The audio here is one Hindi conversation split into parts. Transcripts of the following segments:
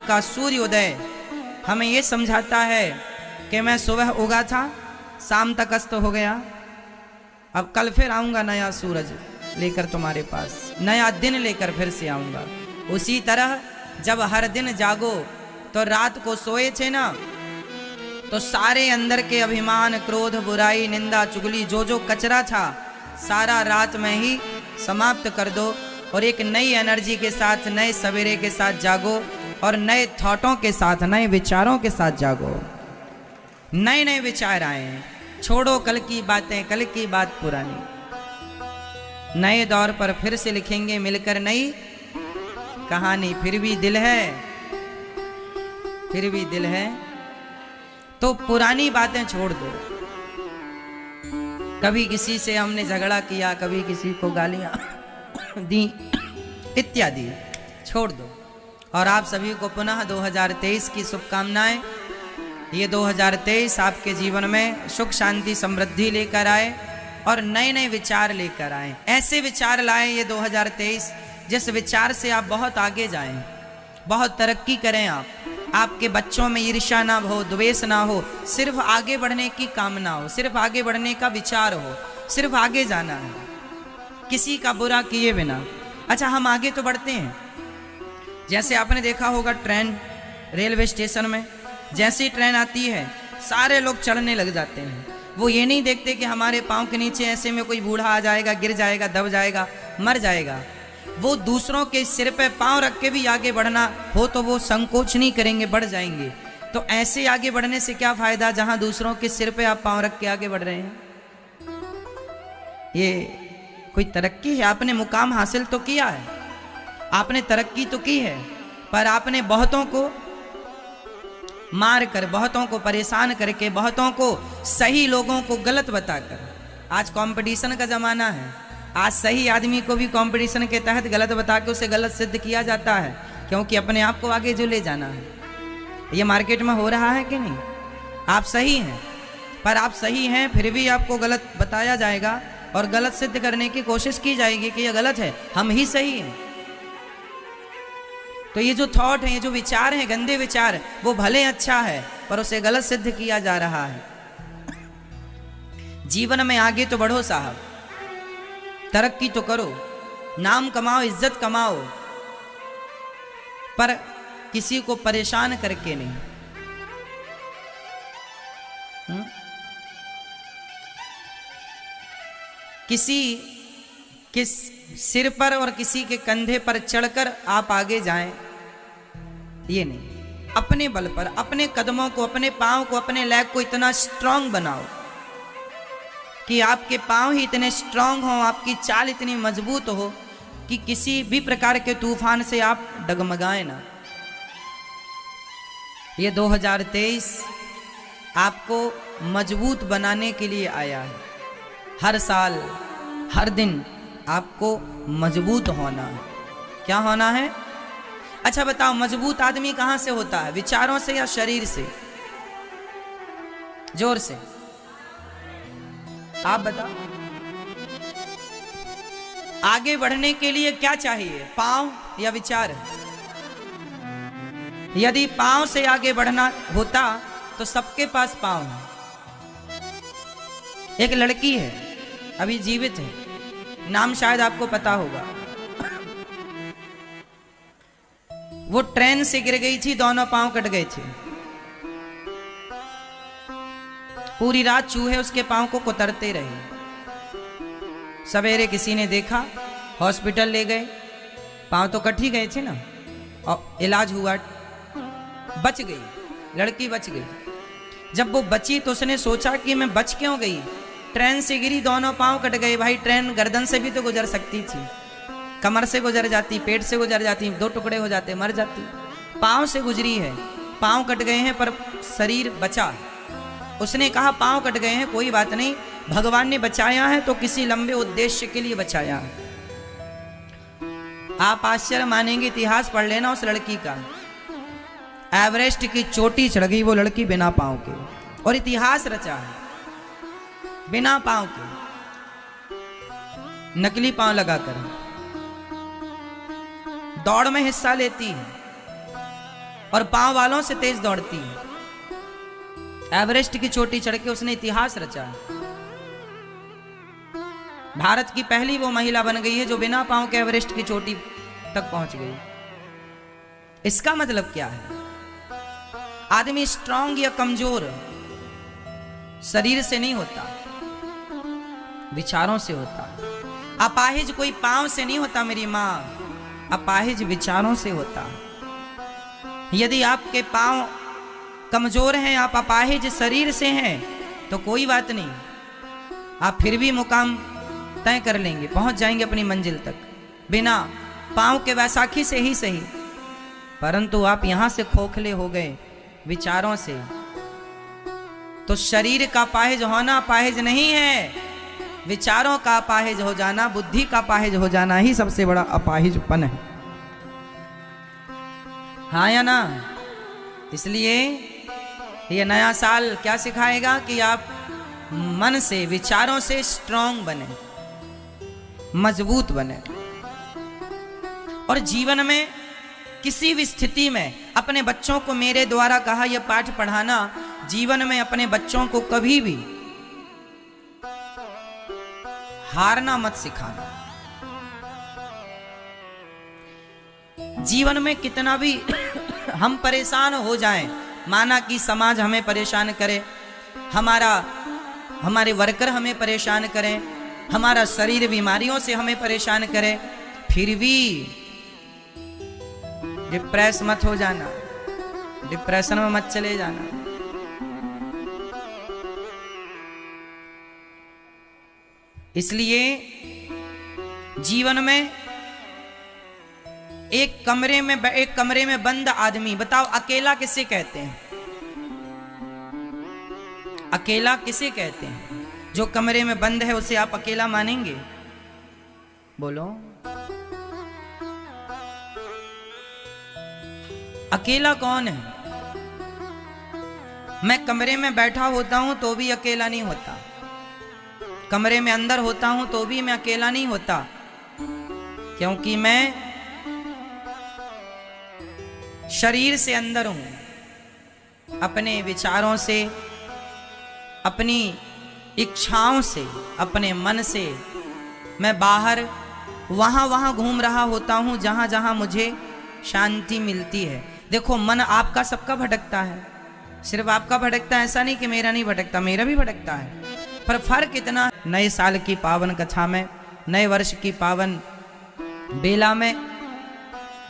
का सूर्योदय हमें ये समझाता है कि मैं सुबह उगा था, शाम तक अस्त हो गया, अब कल फिर आऊंगा नया सूरज लेकर तुम्हारे पास, नया दिन लेकर फिर से आऊंगा। उसी तरह जब हर दिन जागो तो रात को सोए थे ना, तो सारे अंदर के अभिमान, क्रोध, बुराई, निंदा, चुगली, जो जो कचरा था सारा रात में ही समाप्त कर दो और एक नई एनर्जी के साथ, नए सवेरे के साथ जागो और नए थॉटों के साथ, नए विचारों के साथ जागो। नए नए विचार आए, छोड़ो कल की बातें, कल की बात पुरानी। नए दौर पर फिर से लिखेंगे मिलकर नई कहानी। फिर भी दिल है, फिर भी दिल है, तो पुरानी बातें छोड़ दो। कभी किसी से हमने झगड़ा किया, कभी किसी को गालियां दी इत्यादि, छोड़ दो। और आप सभी को पुनः 2023 की शुभकामनाएं। ये 2023 आपके जीवन में सुख, शांति, समृद्धि लेकर आए और नए नए विचार लेकर आए। ऐसे विचार लाएं ये 2023 जिस विचार से आप बहुत आगे जाएं, बहुत तरक्की करें। आपके बच्चों में ईर्ष्या ना हो, द्वेष ना हो, सिर्फ आगे बढ़ने की कामना हो, सिर्फ आगे बढ़ने का विचार हो, सिर्फ आगे जाना है, किसी का बुरा किए बिना। अच्छा, हम आगे तो बढ़ते हैं। जैसे आपने देखा होगा ट्रेन, रेलवे स्टेशन में जैसी ट्रेन आती है सारे लोग चढ़ने लग जाते हैं। वो ये नहीं देखते कि हमारे पाँव के नीचे ऐसे में कोई बूढ़ा आ जाएगा, गिर जाएगा, दब जाएगा, मर जाएगा। वो दूसरों के सिर पे पाँव रख के भी आगे बढ़ना हो तो वो संकोच नहीं करेंगे, बढ़ जाएंगे। तो ऐसे आगे बढ़ने से क्या फायदा जहां दूसरों के सिर पे आप पाँव रख के आगे बढ़ रहे हैं? ये कोई तरक्की है? आपने मुकाम हासिल तो किया है, आपने तरक्की तो की है, पर आपने बहुतों को मार कर, बहुतों को परेशान करके, बहुतों को, सही लोगों को गलत बताकर। आज कंपटीशन का जमाना है, आज सही आदमी को भी कंपटीशन के तहत गलत बता के उसे गलत सिद्ध किया जाता है, क्योंकि अपने आप को आगे जो ले जाना है। ये मार्केट में हो रहा है कि नहीं? आप सही हैं, पर आप सही हैं फिर भी आपको गलत बताया जाएगा और गलत सिद्ध करने की कोशिश की जाएगी कि ये गलत है, हम ही सही हैं। तो ये जो थॉट है, ये जो विचार है, गंदे विचार, वो भले अच्छा है पर उसे गलत सिद्ध किया जा रहा है। जीवन में आगे तो बढ़ो साहब, तरक्की तो करो, नाम कमाओ, इज्जत कमाओ, पर किसी को परेशान करके नहीं। किसी के सिर पर और किसी के कंधे पर चढ़कर आप आगे जाएं, ये नहीं। अपने बल पर, अपने कदमों को, अपने पांव को, अपने लेग को इतना स्ट्रांग बनाओ कि आपके पांव ही इतने स्ट्रांग हो, आपकी चाल इतनी मजबूत हो कि किसी भी प्रकार के तूफान से आप डगमगाए ना। ये 2023 आपको मजबूत बनाने के लिए आया है। हर साल, हर दिन आपको मजबूत होना है। क्या होना है? अच्छा बताओ, मजबूत आदमी कहां से होता है? विचारों से या शरीर से? जोर से आप बताओ। आगे बढ़ने के लिए क्या चाहिए, पांव या विचार? यदि पांव से आगे बढ़ना होता तो सबके पास पांव है। एक लड़की है, अभी जीवित है, नाम शायद आपको पता होगा। वो ट्रेन से गिर गई थी, दोनों पांव कट गए थे। पूरी रात चूहे उसके पांव को कुतरते रहे। सवेरे किसी ने देखा, हॉस्पिटल ले गए, पांव तो कट ही गए थे ना, और इलाज हुआ, बच गई, लड़की बच गई। जब वो बची तो उसने सोचा कि मैं बच क्यों गई? ट्रेन से गिरी, दोनों पांव कट गए। भाई ट्रेन गर्दन से भी तो गुजर सकती थी, कमर से गुजर जाती, पेट से गुजर जाती, दो टुकड़े हो जाते, मर जाती। पांव से गुजरी है, पांव कट गए हैं पर शरीर बचा। उसने कहा पांव कट गए हैं कोई बात नहीं, भगवान ने बचाया है तो किसी लंबे उद्देश्य के लिए बचाया है। आप आश्चर्य मानेंगे, इतिहास पढ़ लेना उस लड़की का। एवरेस्ट की चोटी चढ़ गई वो लड़की बिना पांव के, और इतिहास रचा है बिना पांव के, नकली पांव लगाकर दौड़ में हिस्सा लेती है। और पांव वालों से तेज दौड़ती है। एवरेस्ट की चोटी चढ़ के उसने इतिहास रचा है। भारत की पहली वो महिला बन गई है जो बिना पांव के एवरेस्ट की चोटी तक पहुंच गई। इसका मतलब क्या है? आदमी स्ट्रांग या कमजोर शरीर से नहीं होता, विचारों से होता। अपाहिज कोई पांव से नहीं होता मेरी मां, अपाहिज विचारों से होता। यदि आपके पांव कमजोर हैं, आप अपाहिज शरीर से हैं, तो कोई बात नहीं, आप फिर भी मुकाम तय कर लेंगे, पहुंच जाएंगे अपनी मंजिल तक बिना पांव के, वैसाखी से ही सही। परंतु आप यहां से खोखले हो गए विचारों से, तो शरीर का अपाहिज होना अपाहिज नहीं है, विचारों का अपाहिज हो जाना, बुद्धि का अपाहिज हो जाना ही सबसे बड़ा अपाहिजपन है। हाँ या ना? इसलिए ये नया साल क्या सिखाएगा कि आप मन से, विचारों से स्ट्रांग बने, मजबूत बने, और जीवन में किसी भी स्थिति में अपने बच्चों को मेरे द्वारा कहा यह पाठ पढ़ाना, जीवन में अपने बच्चों को कभी भी हारना मत सिखाना। जीवन में कितना भी हम परेशान हो जाएं, माना कि समाज हमें परेशान करे, हमारे वर्कर हमें परेशान करें, हमारा शरीर बीमारियों से हमें परेशान करे, फिर भी डिप्रेस मत हो जाना, डिप्रेशन में मत चले जाना। इसलिए जीवन में एक कमरे में बंद आदमी, बताओ अकेला किसे कहते हैं? अकेला किसे कहते हैं? जो कमरे में बंद है उसे आप अकेला मानेंगे? बोलो, अकेला कौन है? मैं कमरे में बैठा होता हूं तो भी अकेला नहीं होता, कमरे में अंदर होता हूं तो भी मैं अकेला नहीं होता, क्योंकि मैं शरीर से अंदर हूं, अपने विचारों से, अपनी इच्छाओं से, अपने मन से मैं बाहर वहां घूम रहा होता हूं जहां जहां मुझे शांति मिलती है। देखो, मन आपका सबका भटकता है, सिर्फ आपका भटकता है ऐसा नहीं कि मेरा नहीं भटकता, मेरा भी भटकता है। पर फर्क इतना, नए साल की पावन कथा में, नए वर्ष की पावन बेला में,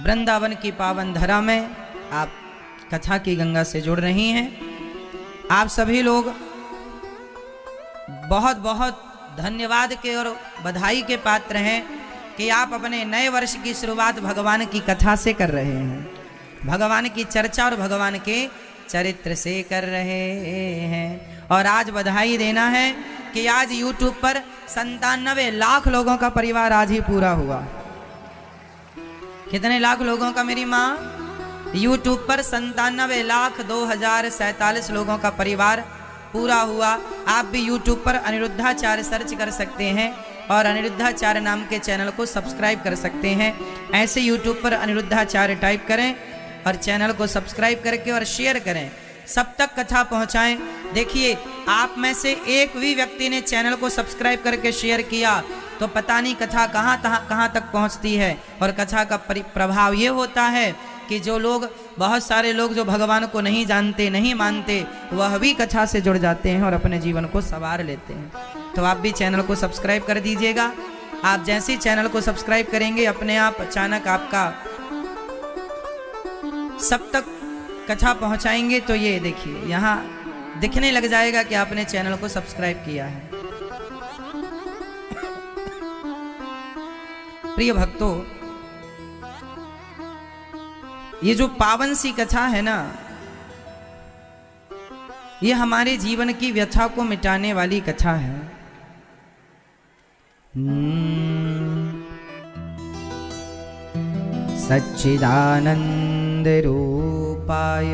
वृंदावन की पावन धरा में आप कथा की गंगा से जुड़ रही हैं। आप सभी लोग बहुत बहुत धन्यवाद के और बधाई के पात्र हैं कि आप अपने नए वर्ष की शुरुआत भगवान की कथा से कर रहे हैं, भगवान की चर्चा और भगवान के चरित्र से कर रहे हैं। और आज बधाई देना है कि आज YouTube पर 97 लाख लोगों का परिवार आज ही पूरा हुआ। कितने लाख लोगों का मेरी माँ? YouTube पर 97,02,047 लोगों का परिवार पूरा हुआ। आप भी YouTube पर अनिरुद्धाचार्य सर्च कर सकते हैं और अनिरुद्धाचार्य नाम के चैनल को सब्सक्राइब कर सकते हैं। ऐसे YouTube पर अनिरुद्धाचार्य टाइप करें और चैनल को सब्सक्राइब करके और शेयर करें, सब तक कथा पहुंचाएं। देखिए, आप में से एक भी व्यक्ति ने चैनल को सब्सक्राइब करके शेयर किया तो पता नहीं कथा कहाँ तक पहुंचती है। और कथा का प्रभाव ये होता है कि जो लोग, बहुत सारे लोग जो भगवान को नहीं जानते, नहीं मानते, वह भी कथा से जुड़ जाते हैं और अपने जीवन को संवार लेते हैं। तो आप भी चैनल को सब्सक्राइब कर दीजिएगा। आप जैसे ही चैनल को सब्सक्राइब करेंगे, अपने आप अचानक आपका सब तक कथा पहुंचाएंगे तो ये देखिए, यहाँ दिखने लग जाएगा कि आपने चैनल को सब्सक्राइब किया है। प्रिय भक्तों, ये जो पावन सी कथा है ना, ये हमारे जीवन की व्यथा को मिटाने वाली कथा है। सच्चिदानंद रूपाय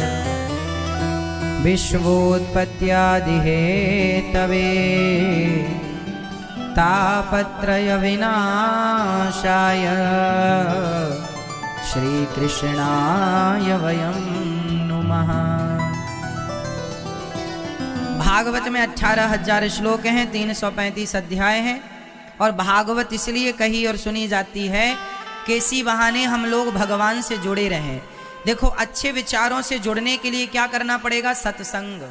विश्वोत्पत्त्यादि हेतवे तापत्रय विनाशाय श्री कृष्णाय वयं नमः। भागवत में 18,000 श्लोक हैं, 335 अध्याय हैं। और भागवत इसलिए कही और सुनी जाती है कि इसी बहाने हम लोग भगवान से जुड़े रहें। देखो, अच्छे विचारों से जुड़ने के लिए क्या करना पड़ेगा? सत्संग।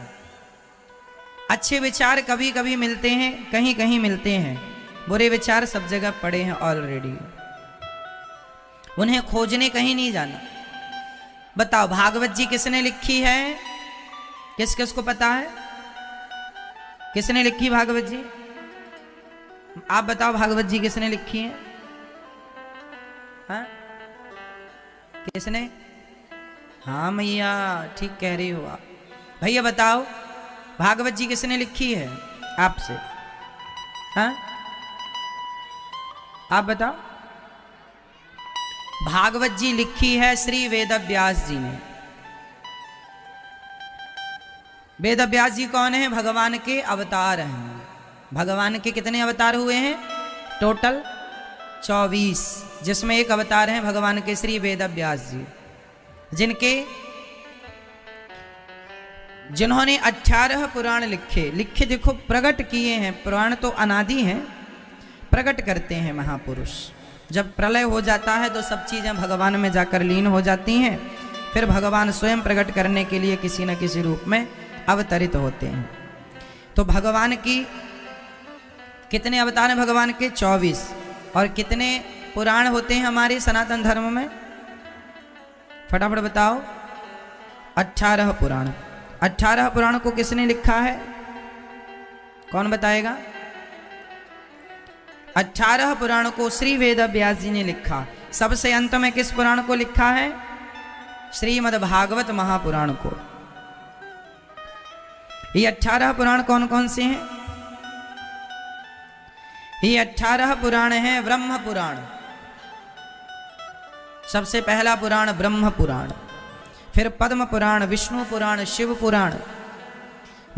अच्छे विचार कभी कभी मिलते हैं, कहीं कहीं मिलते हैं। बुरे विचार सब जगह पड़े हैं ऑलरेडी, उन्हें खोजने कहीं नहीं जाना। बताओ, भागवत जी किसने लिखी है? किस किस को पता है किसने लिखी भागवत जी? आप बताओ, भागवत जी किसने लिखी है? हाँ, किसने? हाँ मैया, ठीक कह रही हो आप। भैया बताओ, भागवत जी किसने लिखी है आपसे? हाँ, आप बताओ। भागवत जी लिखी है श्री वेदव्यास जी ने। वेदव्यास जी कौन है? भगवान के अवतार हैं। भगवान के कितने अवतार हुए हैं? टोटल 24, जिसमें एक अवतार है भगवान के श्री वेदव्यास जी, जिन्होंने 18 पुराण लिखे। देखो, प्रकट किए हैं। पुराण तो अनादि हैं, प्रकट करते हैं महापुरुष। जब प्रलय हो जाता है तो सब चीज़ें भगवान में जाकर लीन हो जाती हैं। फिर भगवान स्वयं प्रकट करने के लिए किसी न किसी रूप में अवतरित होते हैं। तो भगवान की कितने अवतार हैं? भगवान के 24। और कितने पुराण होते हैं हमारे सनातन धर्म में? फटाफट बताओ। 18 पुराण। 18 पुराण को किसने लिखा है? कौन बताएगा? 18 पुराण को श्री वेदव्यास जी ने लिखा। सबसे अंत में किस पुराण को लिखा है? श्रीमद् भागवत महापुराण को। ये 18 पुराण कौन कौन से हैं? ये 18 पुराण हैं ब्रह्म पुराण। सबसे पहला पुराण ब्रह्म पुराण, फिर पद्म पुराण, विष्णु पुराण, शिव पुराण,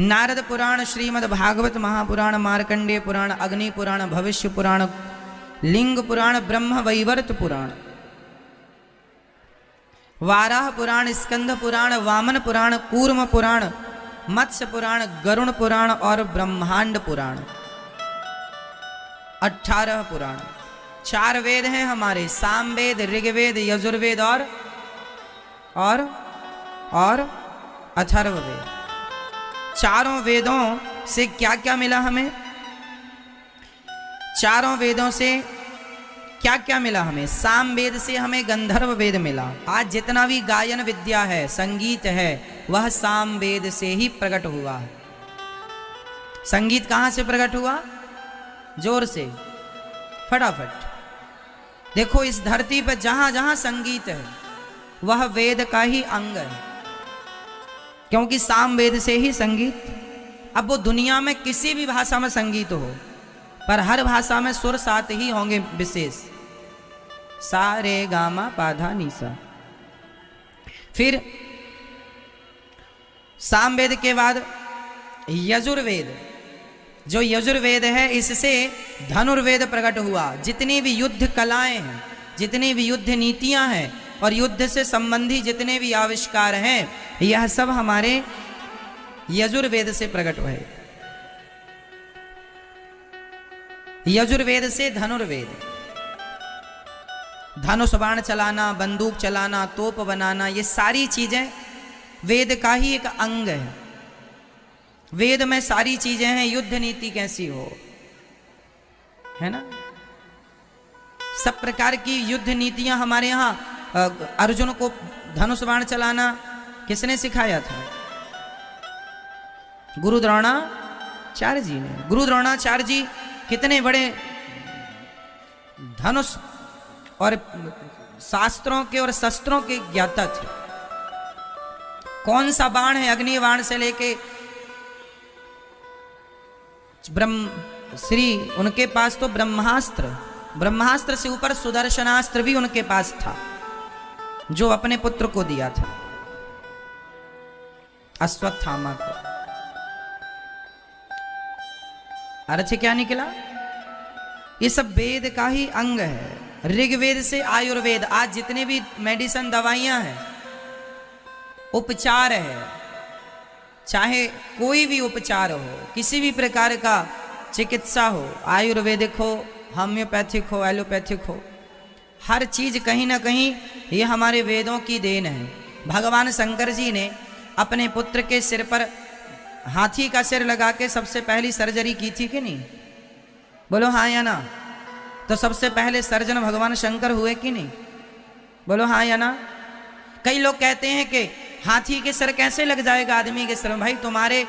नारद पुराण, श्रीमद् भागवत महापुराण, मार्कंडेय पुराण, अग्नि पुराण, भविष्य पुराण, लिंग पुराण, ब्रह्म वैवर्त पुराण, वाराह पुराण, स्कंद पुराण, वामन पुराण, कूर्म पुराण, मत्स्य पुराण, गरुण पुराण और ब्रह्मांड पुराण। 18 पुराण। 4 वेद हैं हमारे, सामवेद, ऋग्वेद, यजुर्वेद और अथर्ववेद। चारों वेदों से क्या क्या मिला हमें? चारों वेदों से क्या क्या मिला हमें? सामवेद से हमें गंधर्व वेद मिला। आज जितना भी गायन विद्या है, संगीत है, वह सामवेद से ही प्रकट हुआ। संगीत कहां से प्रकट हुआ? जोर से, फटाफट। देखो, इस धरती पर जहां जहां संगीत है वह वेद का ही अंग है, क्योंकि सामवेद से ही संगीत। अब वो दुनिया में किसी भी भाषा में संगीत हो, पर हर भाषा में सुर 7 ही होंगे विशेष, सा रे गा मा पा धा नी सा। फिर सामवेद के बाद यजुर्वेद। जो यजुर्वेद है, इससे धनुर्वेद प्रकट हुआ। जितनी भी युद्ध कलाएं हैं, जितनी भी युद्ध नीतियां हैं और युद्ध से संबंधी जितने भी आविष्कार हैं, यह सब हमारे यजुर्वेद से प्रकट हुए। यजुर्वेद से धनुर्वेद, धनुष बाण चलाना, बंदूक चलाना, तोप बनाना, ये सारी चीजें वेद का ही एक अंग है। वेद में सारी चीजें हैं। युद्ध नीति कैसी हो, है ना? सब प्रकार की युद्ध नीतियां हमारे यहाँ। अर्जुन को धनुष बाण चलाना किसने सिखाया था? गुरु द्रोणाचार्य जी ने। गुरु द्रोणाचार्य जी कितने बड़े धनुष और शास्त्रों के और शस्त्रों के ज्ञाता थे। कौन सा बाण है? अग्नि बाण से लेके श्री उनके पास तो ब्रह्मास्त्र, ब्रह्मास्त्र से ऊपर सुदर्शनास्त्र भी उनके पास था, जो अपने पुत्र को दिया था, अश्वत्थामा को। अर्थ क्या निकला? ये सब वेद का ही अंग है। ऋग्वेद से आयुर्वेद। आज जितने भी मेडिसिन दवाइयां हैं, उपचार है, चाहे कोई भी उपचार हो, किसी भी प्रकार का चिकित्सा हो, आयुर्वेदिक हो, होम्योपैथिक हो, एलोपैथिक हो, हर चीज कहीं ना कहीं ये हमारे वेदों की देन है। भगवान शंकर जी ने अपने पुत्र के सिर पर हाथी का सिर लगा के सबसे पहली सर्जरी की थी कि नहीं? बोलो हाँ या ना। तो सबसे पहले सर्जन भगवान शंकर हुए कि नहीं? बोलो हाँ या ना। कई लोग कहते हैं कि हाथी के सिर कैसे लग जाएगा आदमी के सिर में? भाई तुम्हारे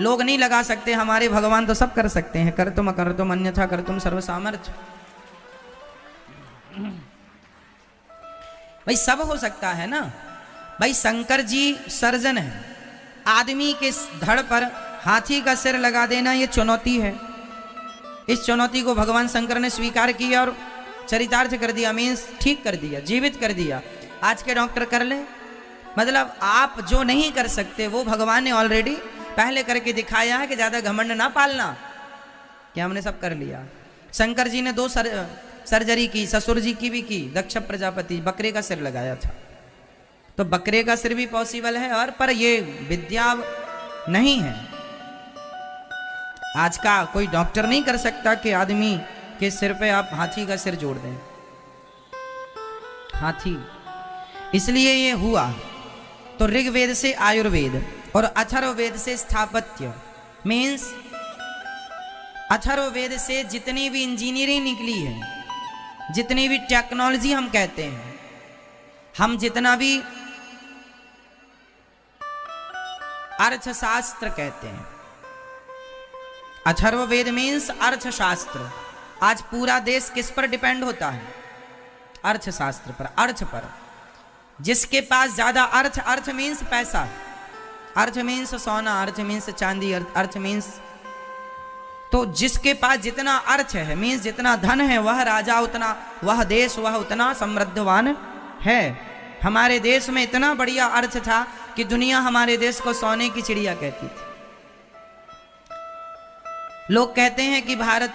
लोग नहीं लगा सकते, हमारे भगवान तो सब कर सकते हैं। कर तुम अकर तुम अन्यथा कर तुम सर्व सामर्थ्य। भाई सब हो सकता है ना। भाई शंकर जी सर्जन है, आदमी के धड़ पर हाथी का सिर लगा देना ये चुनौती है। इस चुनौती को भगवान शंकर ने स्वीकार किया और चरितार्थ कर दिया, मीन्स ठीक कर दिया, जीवित कर दिया। आज के डॉक्टर कर ले, मतलब आप जो नहीं कर सकते वो भगवान ने ऑलरेडी पहले करके दिखाया है कि ज्यादा घमंड ना पालना कि हमने सब कर लिया। शंकर जी ने 2 सर्जरी की, ससुर जी की भी की। दक्ष प्रजापति बकरे का सिर लगाया था, तो बकरे का सिर भी पॉसिबल है, और पर ये विद्या नहीं है। आज का कोई डॉक्टर नहीं कर सकता कि आदमी के सिर पे आप हाथी का सिर जोड़ दें। हाथी इसलिए ये हुआ। तो ऋग्वेद से आयुर्वेद और अथर्ववेद से स्थापत्य, मीन्स अथर्ववेद से जितनी भी इंजीनियरिंग निकली है, जितनी भी टेक्नोलॉजी हम कहते हैं, हम जितना भी अर्थशास्त्र कहते हैं, अथर्ववेद मीन्स अर्थशास्त्र। आज पूरा देश किस पर डिपेंड होता है? अर्थशास्त्र पर, अर्थ पर। जिसके पास ज्यादा अर्थ, अर्थ मीन्स पैसा, अर्थ मीन्स सोना, अर्थ मीन्स चांदी, अर्थ मीन्स, तो जिसके पास जितना अर्थ है मीन्स जितना धन है, वह राजा उतना, वह देश वह उतना समृद्धवान है। हमारे देश में इतना बढ़िया अर्थ था कि दुनिया हमारे देश को सोने की चिड़िया कहती थी। लोग कहते हैं कि भारत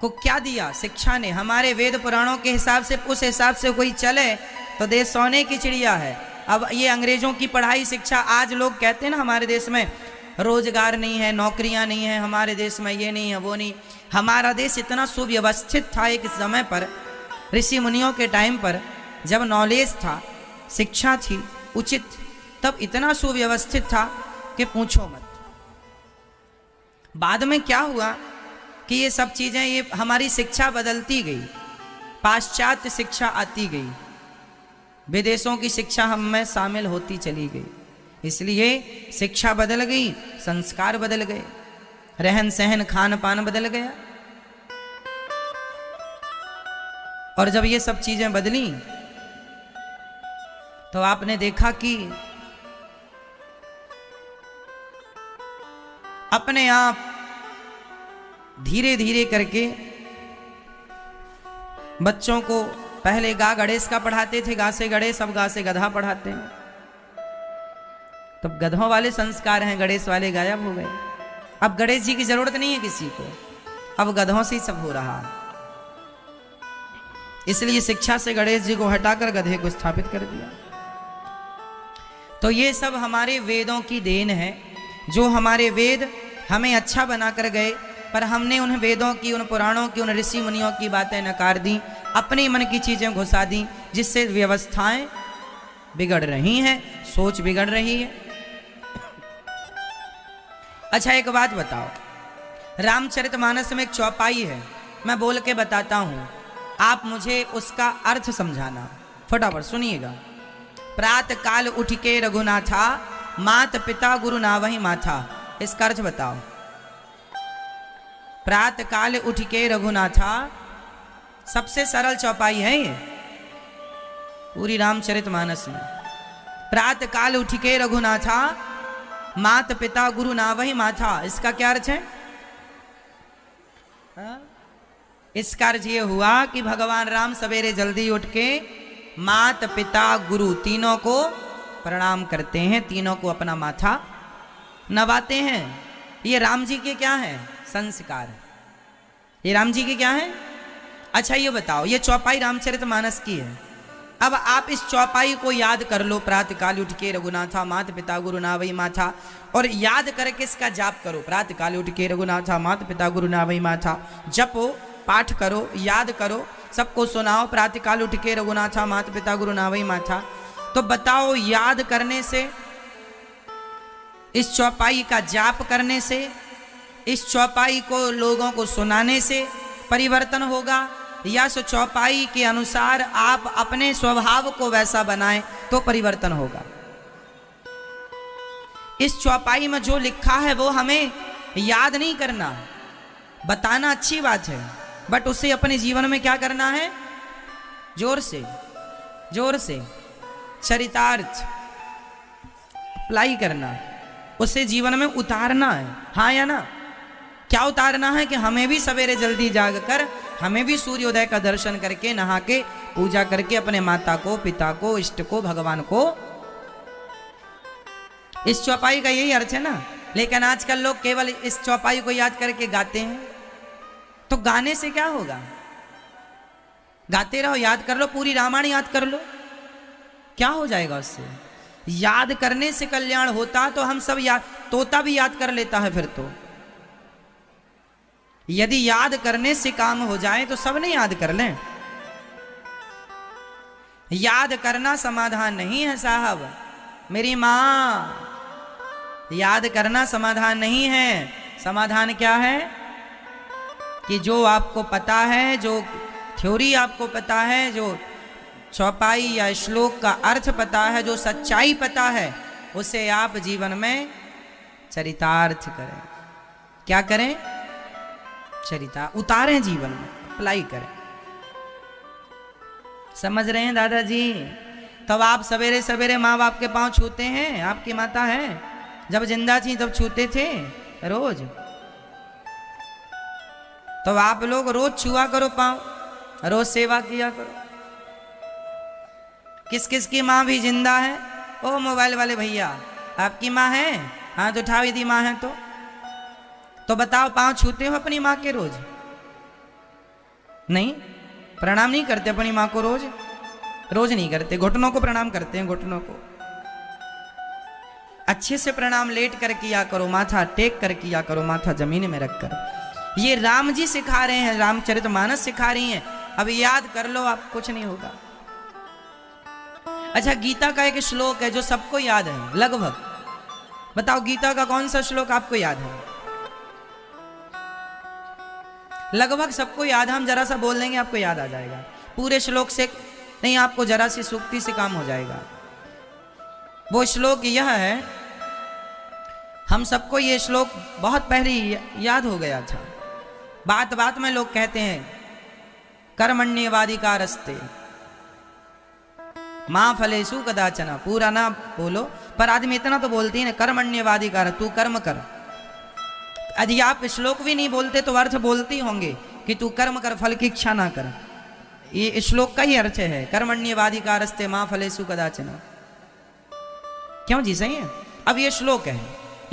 को क्या दिया शिक्षा ने? हमारे वेद पुराणों के हिसाब से, उस हिसाब से कोई चले तो देश सोने की चिड़िया है। अब ये अंग्रेजों की पढ़ाई शिक्षा, आज लोग कहते हैं ना हमारे देश में रोजगार नहीं है, नौकरियां नहीं है, हमारे देश में ये नहीं है वो नहीं। हमारा देश इतना सुव्यवस्थित था एक समय पर, ऋषि मुनियों के टाइम पर, जब नॉलेज था, शिक्षा थी उचित, तब इतना सुव्यवस्थित था कि पूछो मत। बाद में क्या हुआ कि ये सब चीजें, ये हमारी शिक्षा बदलती गई, पाश्चात्य शिक्षा आती गई, विदेशों की शिक्षा हम में शामिल होती चली गई। इसलिए शिक्षा बदल गई, संस्कार बदल गए, रहन सहन खान पान बदल गया। और जब ये सब चीजें बदली तो आपने देखा कि अपने आप धीरे धीरे करके बच्चों को पहले गा गणेश का पढ़ाते थे, गा से गणेश, अब गा से गधा पढ़ाते हैं। तो गधों वाले संस्कार हैं, गणेश वाले गायब हो गए। अब गणेश जी की जरूरत नहीं है किसी को, अब गधों से ही सब हो रहा है। इसलिए शिक्षा से गणेश जी को हटाकर गधे को स्थापित कर दिया। तो ये सब हमारे वेदों की देन है, जो हमारे वेद हमें अच्छा बनाकर गए, पर हमने उन वेदों की, उन पुराणों की, उन ऋषि मुनियों की बातें नकार दी, अपने मन की चीजें घुसा दी, जिससे व्यवस्थाएं बिगड़ रही हैं, सोच बिगड़ रही है। अच्छा एक बात बताओ, रामचरितमानस में एक चौपाई है, मैं बोल के बताता हूं, आप मुझे उसका अर्थ समझाना। फटाफट सुनिएगा। प्रात काल उठ के रघुनाथा, मात पिता गुरु नावहि माथा। इसका अर्थ बताओ। प्रात काल उठ के रघुनाथा, सबसे सरल चौपाई है ये पूरी रामचरितमानस में। प्रात काल उठ के रघुनाथा, मात पिता गुरु नावहि माथा। इसका क्या अर्थ है? इसका अर्थ ये हुआ कि भगवान राम सवेरे जल्दी उठ के मात पिता गुरु तीनों को प्रणाम करते हैं, तीनों को अपना माथा नवाते हैं। ये राम जी के क्या है? संस्कार। ये राम जी के क्या है? अच्छा ये बताओ, ये चौपाई रामचरितमानस की है। अब आप इस चौपाई को याद कर लो, प्रातः काल उठ के रघुनाथा माता पिता गुरु नावई माथा, और याद करके इसका जाप करो। प्रातः काल उठ के रघुनाथा माता पिता गुरु नावई माथा, जपो, पाठ करो, याद करो, सबको सुनाओ। प्रातः काल उठ के रघुनाथा माता पिता गुरु नावई माथा। तो बताओ, याद करने से, इस चौपाई का जाप करने से, इस चौपाई को लोगों को सुनाने से परिवर्तन होगा, या सो चौपाई के अनुसार आप अपने स्वभाव को वैसा बनाएं तो परिवर्तन होगा। इस चौपाई में जो लिखा है वो हमें याद नहीं करना, बताना अच्छी बात है, बट उसे अपने जीवन में क्या करना है? जोर से, जोर से चरितार्थ अप्लाई करना, उसे जीवन में उतारना है। हाँ या ना? क्या उतारना है? कि हमें भी सवेरे जल्दी जागकर, हमें भी सूर्योदय का दर्शन करके, नहा के, पूजा करके अपने माता को, पिता को, इष्ट को, भगवान को, इस चौपाई का यही अर्थ है ना। लेकिन आजकल लोग केवल इस चौपाई को याद करके गाते हैं। तो गाने से क्या होगा? गाते रहो, याद कर लो, पूरी रामायण याद कर लो, क्या हो जाएगा उससे? याद करने से कल्याण होता तो हम सब याद, तोता भी याद कर लेता है। फिर तो यदि याद करने से काम हो जाए तो सब ने याद कर लें। याद करना समाधान नहीं है साहब, मेरी मां, याद करना समाधान नहीं है। समाधान क्या है? कि जो आपको पता है, जो थ्योरी आपको पता है, जो चौपाई या श्लोक का अर्थ पता है, जो सच्चाई पता है, उसे आप जीवन में चरितार्थ करें। क्या करें? चरिता उतारें, जीवन में अप्लाई करें। समझ रहे हैं दादाजी? तब आप सवेरे सवेरे माँ बाप के पांव छूते हैं। आपकी माता है, जब जिंदा थी तब छूते थे रोज। तो आप लोग रोज छुआ करो पांव, रोज सेवा किया करो। किस किस की माँ भी जिंदा है? ओ मोबाइल वाले भैया, आपकी माँ है? हाथ उठाओ यदि माँ है तो बताओ, पांव छूते हो अपनी माँ के रोज? नहीं, प्रणाम नहीं करते अपनी माँ को रोज? रोज नहीं करते, घुटनों को प्रणाम करते हैं, घुटनों को। अच्छे से प्रणाम लेट कर किया करो, माथा टेक कर किया करो, माथा जमीन में रख कर। ये राम जी सिखा रहे हैं, रामचरितमानस सिखा रही हैं। अब याद कर लो, आप कुछ नहीं होगा। अच्छा, गीता का एक श्लोक है जो सबको याद है लगभग। बताओ, गीता का कौन सा श्लोक आपको याद है? लगभग सबको याद है। हम जरा सा बोल देंगे आपको याद आ जाएगा। पूरे श्लोक से नहीं, आपको जरा सी सूक्ति से काम हो जाएगा। वो श्लोक यह है, हम सबको ये श्लोक बहुत पहले याद हो गया था। बात बात में लोग कहते हैं कर्मण्येवाधिकारस्ते मां फलेषु कदाचन। पूरा ना बोलो, पर आदमी इतना तो बोलते हैं ना, कर्मण्येवाधिकार, तू कर्म कर। यदि आप श्लोक भी नहीं बोलते तो अर्थ बोलते होंगे कि तू कर्म कर, फल की इच्छा ना कर। ये श्लोक का ही अर्थ है, कर्मण्येवाधिकारस्ते मां फलेषु कदाचन। क्यों जी? सही है। अब ये श्लोक है,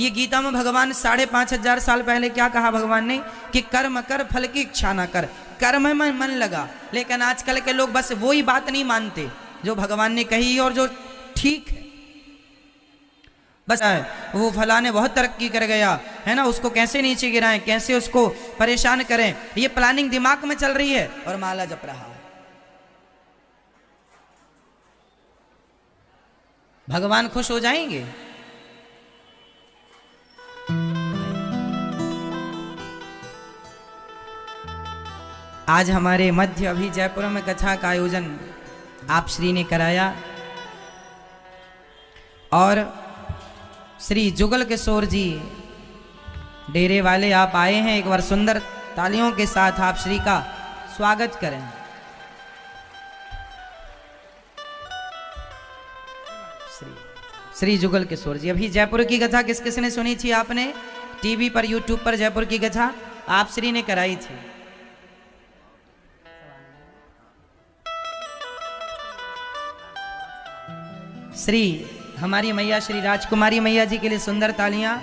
ये गीता में भगवान 5500 साल पहले क्या कहा भगवान ने? कि कर्म कर, फल की इच्छा ना कर, कर्म में मन लगा। लेकिन आजकल के लोग बस वही बात नहीं मानते जो भगवान ने कही और जो ठीक है। बस वो फलाने बहुत तरक्की कर गया है ना, उसको कैसे नीचे गिराएं, कैसे उसको परेशान करें, ये प्लानिंग दिमाग में चल रही है और माला जप रहा है। भगवान खुश हो जाएंगे? आज हमारे मध्य अभी जयपुर में कथा का आयोजन आप श्री ने कराया और श्री जुगल किशोर जी डेरे वाले आप आए हैं। एक बार सुंदर तालियों के साथ आप श्री का स्वागत करें। श्री जुगल किशोर जी। अभी जयपुर की कथा किस किस ने सुनी थी? आपने टीवी पर, यूट्यूब पर जयपुर की कथा आप श्री ने कराई थी। श्री हमारी मैया श्री राजकुमारी मैया जी के लिए सुंदर तालियां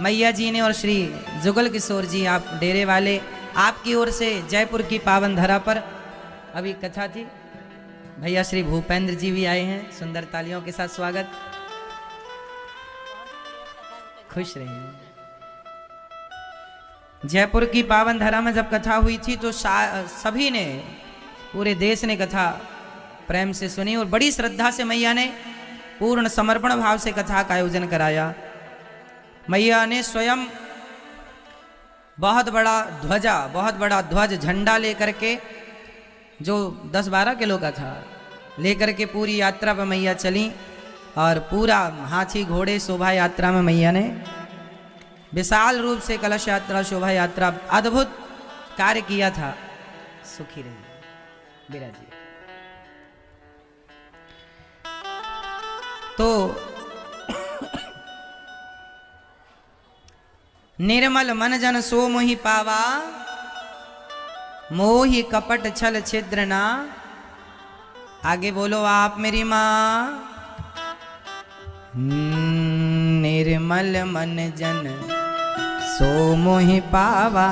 मैया जी ने। और श्री जुगल किशोर जी, आप डेरे वाले, आपकी ओर से जयपुर की पावन धरा पर अभी कथा थी। भैया श्री भूपेंद्र जी भी आए हैं, सुंदर तालियों के साथ स्वागत। खुश रहिए। जयपुर की पावन धरा में जब कथा हुई थी तो सभी ने, पूरे देश ने कथा प्रेम से सुनी और बड़ी श्रद्धा से मैया ने पूर्ण समर्पण भाव से कथा का आयोजन कराया। मैया ने स्वयं बहुत बड़ा ध्वज झंडा लेकर के, जो 10-12 किलो का था, लेकर के पूरी यात्रा पर मैया चली और पूरा हाथी घोड़े शोभा यात्रा में मैया ने विशाल रूप से कलश यात्रा शोभा यात्रा अद्भुत कार्य किया था। सुखी रहिए बिराजी। तो निर्मल मन जन सो मोहि पावा, मोहि कपट छल छिद्र ना। आगे बोलो आप मेरी माँ। निर्मल मन जन सो मोहि पावा,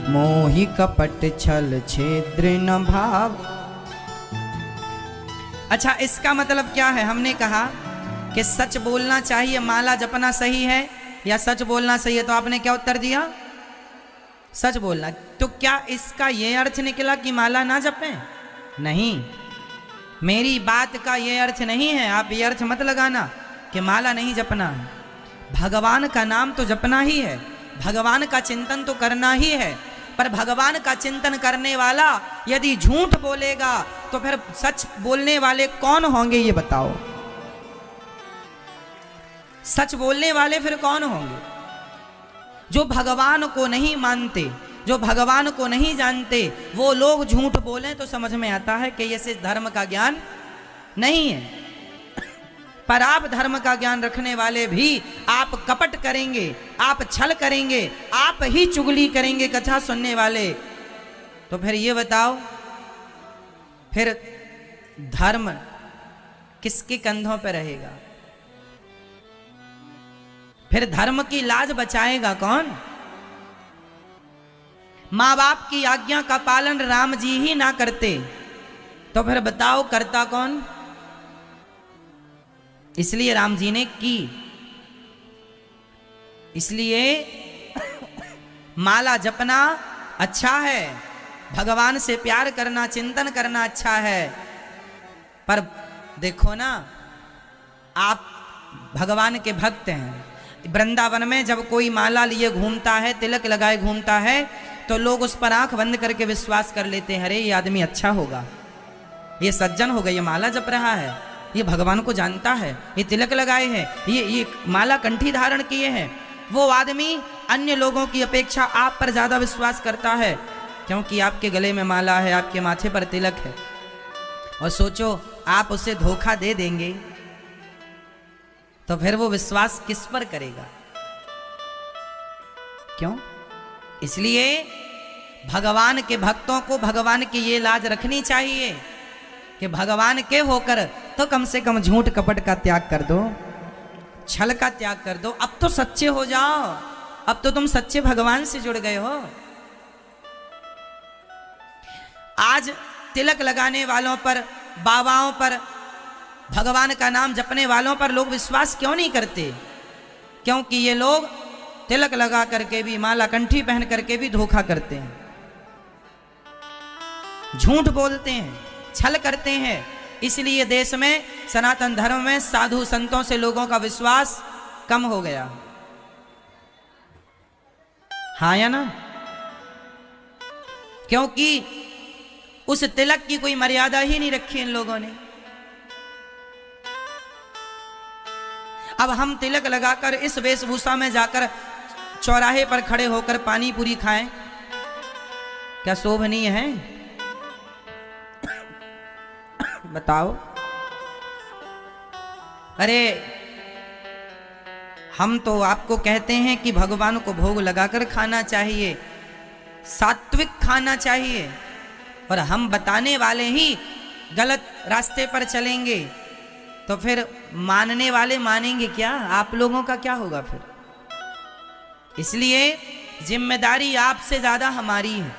मोहि कपट छल छिद्र न भाव। अच्छा, इसका मतलब क्या है? हमने कहा कि सच बोलना चाहिए, माला जपना सही है या सच बोलना सही है? तो आपने क्या उत्तर दिया? सच बोलना। तो क्या इसका यह अर्थ निकला कि माला ना जपें? नहीं, मेरी बात का यह अर्थ नहीं है। आप ये अर्थ मत लगाना कि माला नहीं जपना है। भगवान का नाम तो जपना ही है, भगवान का चिंतन तो करना ही है। पर भगवान का चिंतन करने वाला यदि झूठ बोलेगा तो फिर सच बोलने वाले कौन होंगे ये बताओ? सच बोलने वाले फिर कौन होंगे? जो भगवान को नहीं मानते, जो भगवान को नहीं जानते, वो लोग झूठ बोलें तो समझ में आता है कि ये धर्म का ज्ञान नहीं है। पर आप धर्म का ज्ञान रखने वाले भी आप कपट करेंगे, आप छल करेंगे, आप ही चुगली करेंगे कथा सुनने वाले, तो फिर ये बताओ, फिर धर्म किसके कंधों पर रहेगा? फिर धर्म की लाज बचाएगा कौन? माँ बाप की आज्ञा का पालन राम जी ही ना करते तो फिर बताओ करता कौन? इसलिए राम जी ने की। इसलिए माला जपना अच्छा है, भगवान से प्यार करना, चिंतन करना अच्छा है। पर देखो ना, आप भगवान के भक्त हैं। वृंदावन में जब कोई माला लिए घूमता है, तिलक लगाए घूमता है, तो लोग उस पर आंख बंद करके विश्वास कर लेते हैं, अरे ये आदमी अच्छा होगा, ये सज्जन होगा, ये माला जप रहा है, ये भगवान को जानता है, ये तिलक लगाए हैं, ये माला कंठी धारण किए हैं। वो आदमी अन्य लोगों की अपेक्षा आप पर ज्यादा विश्वास करता है, क्योंकि आपके गले में माला है, आपके माथे पर तिलक है। और सोचो आप उसे धोखा दे देंगे तो फिर वो विश्वास किस पर करेगा? क्यों? इसलिए भगवान के भक्तों को भगवान की ये लाज रखनी चाहिए कि भगवान के होकर तो कम से कम झूठ कपट का त्याग कर दो, छल का त्याग कर दो। अब तो सच्चे हो जाओ, अब तो तुम सच्चे भगवान से जुड़ गए हो। आज तिलक लगाने वालों पर, बाबाओं पर, भगवान का नाम जपने वालों पर लोग विश्वास क्यों नहीं करते? क्योंकि ये लोग तिलक लगा करके भी, माला कंठी पहन करके भी धोखा करते हैं, झूठ बोलते हैं, छल करते हैं। इसलिए देश में, सनातन धर्म में साधु संतों से लोगों का विश्वास कम हो गया। हाँ या ना? क्योंकि उस तिलक की कोई मर्यादा ही नहीं रखी इन लोगों ने। अब हम तिलक लगाकर इस वेशभूषा में जाकर चौराहे पर खड़े होकर पानी पूरी खाएं, क्या शोभनीय है? बताओ। अरे हम तो आपको कहते हैं कि भगवान को भोग लगाकर खाना चाहिए, सात्विक खाना चाहिए, और हम बताने वाले ही गलत रास्ते पर चलेंगे तो फिर मानने वाले मानेंगे क्या? आप लोगों का क्या होगा फिर? इसलिए जिम्मेदारी आपसे ज्यादा हमारी है।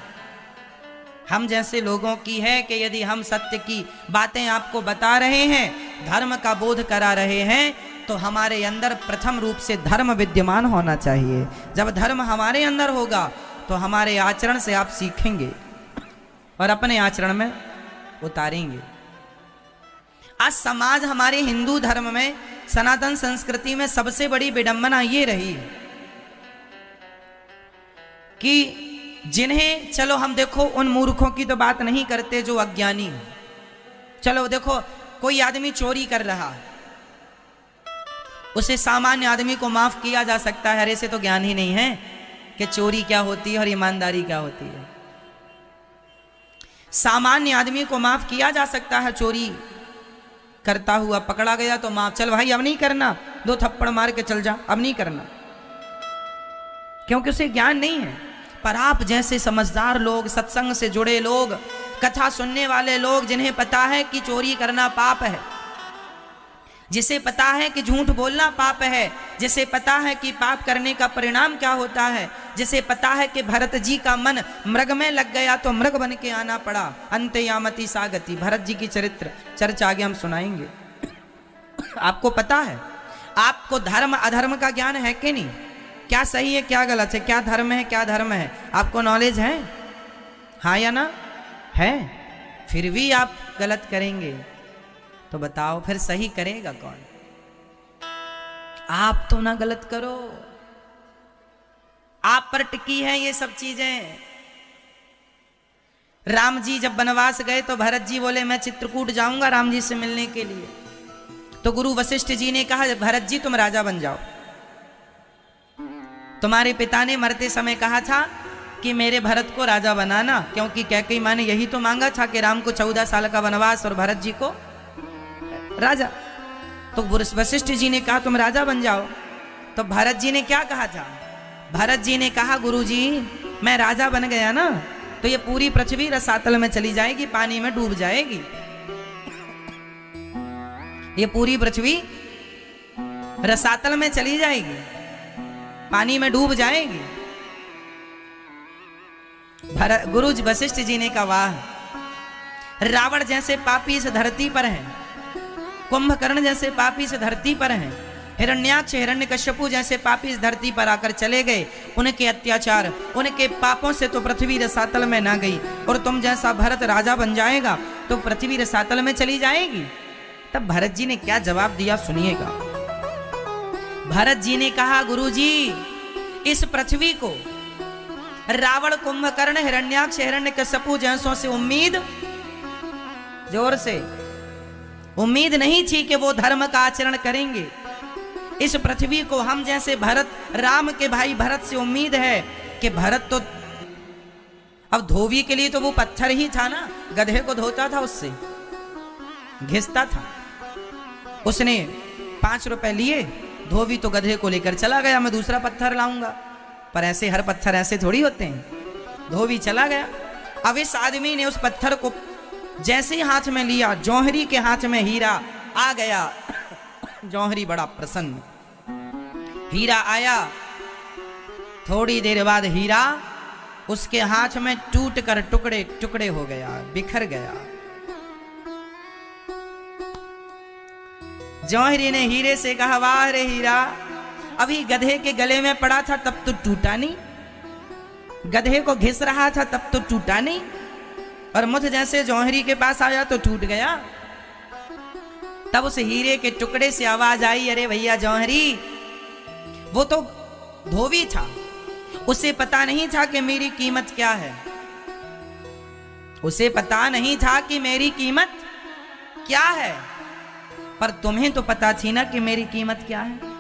हम जैसे लोगों की है कि यदि हम सत्य की बातें आपको बता रहे हैं, धर्म का बोध करा रहे हैं, तो हमारे अंदर प्रथम रूप से धर्म विद्यमान होना चाहिए। जब धर्म हमारे अंदर होगा तो हमारे आचरण से आप सीखेंगे और अपने आचरण में उतारेंगे। आज समाज हमारे हिंदू धर्म में, सनातन संस्कृति में सबसे बड़ी विडंबना ये रही कि जिन्हें, चलो हम देखो उन मूर्खों की तो बात नहीं करते जो अज्ञानी, चलो देखो कोई आदमी चोरी कर रहा, उसे सामान्य आदमी को माफ किया जा सकता है, अरे से तो ज्ञान ही नहीं है कि चोरी क्या होती है और ईमानदारी क्या होती है। सामान्य आदमी को माफ किया जा सकता है, चोरी करता हुआ पकड़ा गया तो माफ, चल भाई अब नहीं करना, 2 थप्पड़ मार के चल जा, अब नहीं करना, क्योंकि उसे ज्ञान नहीं है। पर आप जैसे समझदार लोग, सत्संग से जुड़े लोग, कथा सुनने वाले लोग, जिन्हें पता है कि चोरी करना पाप है, जिसे पता है कि झूठ बोलना पाप है, जिसे पता है कि पाप करने का परिणाम क्या होता है, जिसे पता है कि भरत जी का मन मृग में लग गया तो मृग बन के आना पड़ा, अंतयामति सागति, भरत जी की चर्चा आगे हम सुनाएंगे। आपको पता है, आपको धर्म अधर्म का ज्ञान है कि नहीं, क्या सही है क्या गलत है, क्या धर्म है क्या धर्म है, आपको नॉलेज है, हाँ या ना है? फिर भी आप गलत करेंगे तो बताओ फिर सही करेगा कौन? आप तो ना गलत करो, आप पर टिकी है ये सब चीजें। राम जी जब वनवास गए तो भरत जी बोले मैं चित्रकूट जाऊंगा राम जी से मिलने के लिए, तो गुरु वशिष्ठ जी ने कहा भरत जी तुम राजा बन जाओ, तुम्हारे पिता ने मरते समय कहा था कि मेरे भरत को राजा बनाना, क्योंकि कैकेयी माँ ने यही तो मांगा था कि राम को 14 साल का वनवास और भरत जी को राजा। तो वशिष्ठ जी ने कहा तुम राजा बन जाओ, तो भरत जी ने क्या कहा था? भरत जी ने कहा गुरु जी मैं राजा बन गया ना तो ये पूरी पृथ्वी रसातल में चली जाएगी, पानी में डूब जाएगी, ये पूरी पृथ्वी रसातल में चली जाएगी, पानी में डूब जाएगी। गुरु वशिष्ठ जी ने कहा वाह, रावण जैसे पापी इस धरती पर हैं, कुंभकर्ण जैसे पापी इस धरती पर हैं, हिरण्याक्ष हिरण्यकश्यपु जैसे पापी इस धरती पर आकर चले गए, उनके अत्याचार उनके पापों से तो पृथ्वी रसातल में ना गई, और तुम जैसा भरत राजा बन जाएगा तो पृथ्वी रसातल में चली जाएगी। तब भरत जी ने क्या जवाब दिया सुनिएगा। भरत जी ने कहा गुरु जी इस पृथ्वी को रावण कुंभकर्ण हिरण्याक्ष हिरण्यकश्यपु जैसों से उम्मीद, जोर से, उम्मीद नहीं थी कि वो धर्म का आचरण करेंगे। इस पृथ्वी को हम जैसे भरत, राम के भाई भरत से उम्मीद है कि भरत तो अब धोबी के लिए तो वो पत्थर ही था ना, गधे को धोता था, उससे घिसता था, उसने 5 रुपए लिए, धोबी तो गधे को लेकर चला गया, मैं दूसरा पत्थर लाऊंगा, पर ऐसे हर पत्थर ऐसे थोड़ी होते हैं, धोबी चला गया। अब इस आदमी ने उस पत्थर को जैसे ही हाथ में लिया, जौहरी के हाथ में हीरा आ गया, जौहरी बड़ा प्रसन्न, हीरा आया, थोड़ी देर बाद हीरा उसके हाथ में टूट कर टुकड़े टुकड़े हो गया, बिखर गया। जौहरी ने हीरे से कहा वाह रे हीरा, अभी गधे के गले में पड़ा था तब तो टूटा नहीं, गधे को घिस रहा था तब तो टूटा नहीं, और मुझ जैसे जौहरी के पास आया तो टूट गया। तब उस हीरे के टुकड़े से आवाज आई अरे भैया जौहरी, वो तो धोबी था, उसे पता नहीं था कि मेरी कीमत क्या है, उसे पता नहीं था कि मेरी कीमत क्या है, पर तुम्हें तो पता थी ना कि मेरी कीमत क्या है,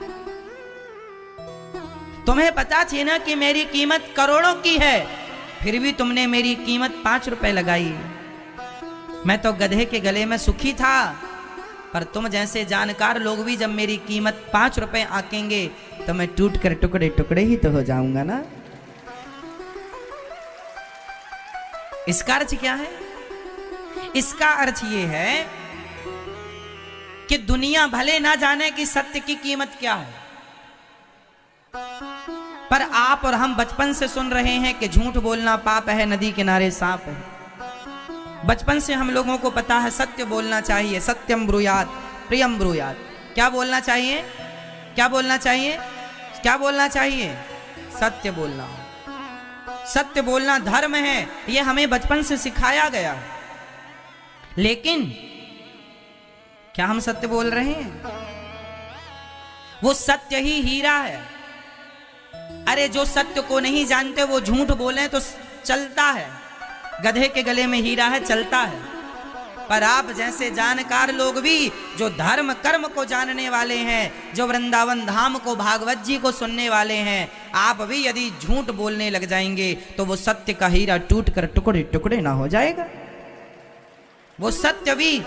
तुम्हें पता थी ना कि मेरी कीमत करोड़ों की है, फिर भी तुमने मेरी कीमत 5 रुपए लगाई। मैं तो गधे के गले में सुखी था, पर तुम जैसे जानकार लोग भी जब मेरी कीमत 5 रुपए आंकेंगे तो मैं टूट कर टुकड़े टुकड़े ही तो हो जाऊंगा ना। इसका अर्थ क्या है? इसका अर्थ यह है कि दुनिया भले ना जाने कि सत्य की कीमत क्या है, पर आप और हम बचपन से सुन रहे हैं कि झूठ बोलना पाप है, नदी किनारे सांप है। बचपन से हम लोगों को पता है सत्य बोलना चाहिए, सत्यम ब्रूयात प्रियम ब्रूयात। क्या बोलना चाहिए? क्या बोलना चाहिए? क्या बोलना चाहिए? सत्य बोलना। सत्य बोलना धर्म है, ये हमें बचपन से सिखाया गया। लेकिन क्या हम सत्य बोल रहे हैं? वो सत्य ही हीरा है। अरे जो सत्य को नहीं जानते वो झूठ बोले तो चलता है, गधे के गले में हीरा है, चलता है। पर आप जैसे जानकार लोग भी जो धर्म कर्म को जानने वाले हैं, जो वृंदावन धाम को भागवत जी को सुनने वाले हैं, आप भी यदि झूठ बोलने लग जाएंगे तो वो सत्य का हीरा टूट कर टुकड़े टुकड़े ना हो जाएगा। वो सत्य भी